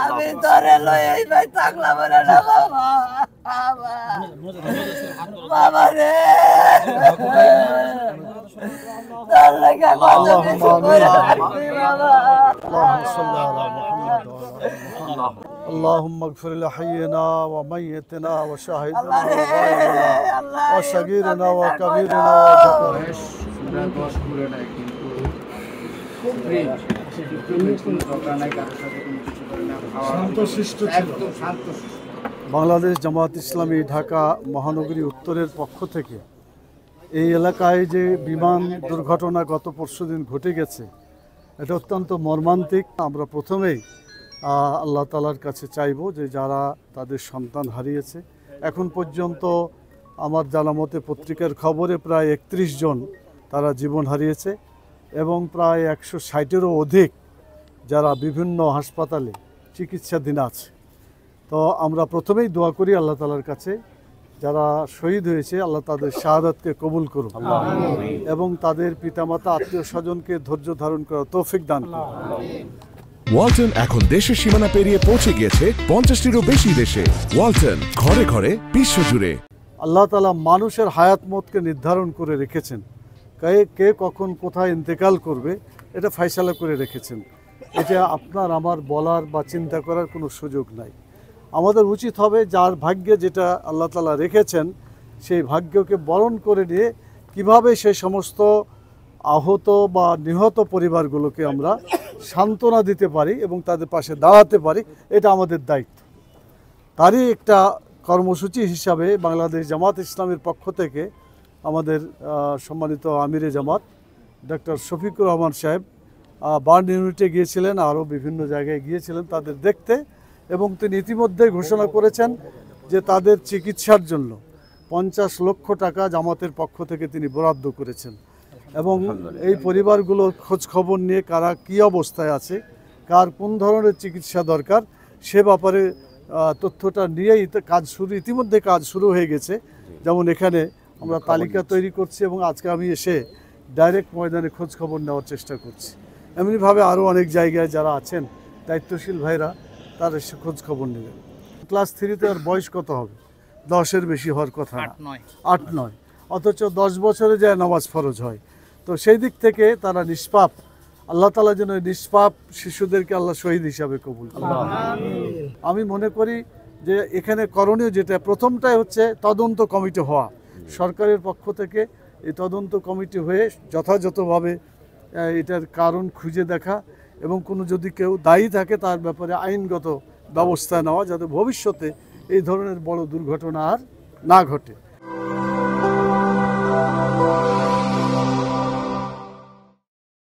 আমি তোরে লই ভাই থাকলাম না বাবা বাবা রে তোর লাগা কত কিছু করে রাখবি বাবা اللهم اغفر لحينا وميتنا وشاهدنا وغائبنا وصغيرنا وكبيرنا বাংলাদেশ জামাত ইসলামী ঢাকা মহানগরী উত্তরের পক্ষ থেকে এই এলাকায় যে বিমান দুর্ঘটনা গত পরশুদিন ঘটে গেছে, এটা অত্যন্ত মর্মান্তিক। আমরা প্রথমেই আল্লাহ তাআলার কাছে চাইব যে যারা তাদের সন্তান হারিয়েছে, এখন পর্যন্ত আমার জানা মতে পত্রিকার খবরে প্রায় 31 জন তারা জীবন হারিয়েছে এবং প্রায় 160-এরও অধিক যারা বিভিন্ন হাসপাতালে চিকিৎসাধীন আছে। তো আমরা প্রথমেই দোয়া করি আল্লাহ তাআলার কাছে, যারা শহীদ হয়েছে আল্লাহ তাদের শাহাদাতকে কবুল করুন এবং তাদের পিতামাতা আত্মীয় স্বজনকে ধৈর্য ধারণ করার তৌফিক দান করুন। ওয়ালটন এখন দেশের সীমানা পেরিয়ে পৌঁছে গিয়েছে 50টিরও বেশি দেশে। ওয়ালটন, ঘরে ঘরে বিশ্বজুড়ে। আল্লাহ তাআলা মানুষের হায়াত মতকে নির্ধারণ করে রেখেছেন, কে কখন কোথায় ইন্তেকাল করবে এটা ফয়সালা করে রেখেছেন। এটা আপনার আমার বলার বা চিন্তা করার কোনো সুযোগ নাই। আমাদের উচিত হবে যার ভাগ্যে যেটা আল্লাহ তাআলা রেখেছেন সেই ভাগ্যকে বরণ করে নিয়ে কিভাবে সেই সমস্ত আহত বা নিহত পরিবারগুলোকে আমরা সান্ত্বনা দিতে পারি এবং তাদের পাশে দাঁড়াতে পারি, এটা আমাদের দায়িত্ব। তারই একটা কর্মসূচি হিসাবে বাংলাদেশ জামাত ইসলামের পক্ষ থেকে আমাদের সম্মানিত আমিরে জামাত ডক্টর শফিকুর রহমান সাহেব বার্ন ইউনিটে গিয়েছিলেন, আরও বিভিন্ন জায়গায় গিয়েছিলেন তাদের দেখতে, এবং তিনি ইতিমধ্যে ঘোষণা করেছেন যে তাদের চিকিৎসার জন্য 50 লক্ষ টাকা জামাতের পক্ষ থেকে তিনি বরাদ্দ করেছেন এবং এই পরিবারগুলোর খোঁজ খবর নিয়ে কারা কী অবস্থায় আছে, কার কোন ধরনের চিকিৎসা দরকার সে ব্যাপারে তথ্যটা নিয়েই ইতিমধ্যে কাজ শুরু হয়ে গেছে। যেমন এখানে আমরা তালিকা তৈরি করছি এবং আজকে আমি এসে ডাইরেক্ট ময়দানে খোঁজ খবর নেওয়ার চেষ্টা করছি। এমনিভাবে আরও অনেক জায়গায় যারা আছেন দায়িত্বশীল ভাইরা তার এসে খোঁজ খবর নেবেন। ক্লাস 3-তে আর বয়স কত হবে? 10-এর বেশি হওয়ার কথা, 8-9, অথচ 10 বছরে যায় নামাজ ফরজ হয়। তো সেই দিক থেকে তারা নিষ্পাপ। আল্লাহ তাআলা যেন নিষ্পাপ শিশুদেরকে আল্লাহ শহীদ হিসাবে কবুল করেন। আমি মনে করি যে এখানে করণীয় যেটা, প্রথমটাই হচ্ছে তদন্ত কমিটি হওয়া। সরকারের পক্ষ থেকে এই তদন্ত কমিটি হয়ে যথাযথভাবে এটার কারণ খুঁজে দেখা এবং কোনো যদি কেউ দায়ী থাকে তার ব্যাপারে আইনগত ব্যবস্থা নেওয়া, যাতে ভবিষ্যতে এই ধরনের বড় দুর্ঘটনা আর না ঘটে।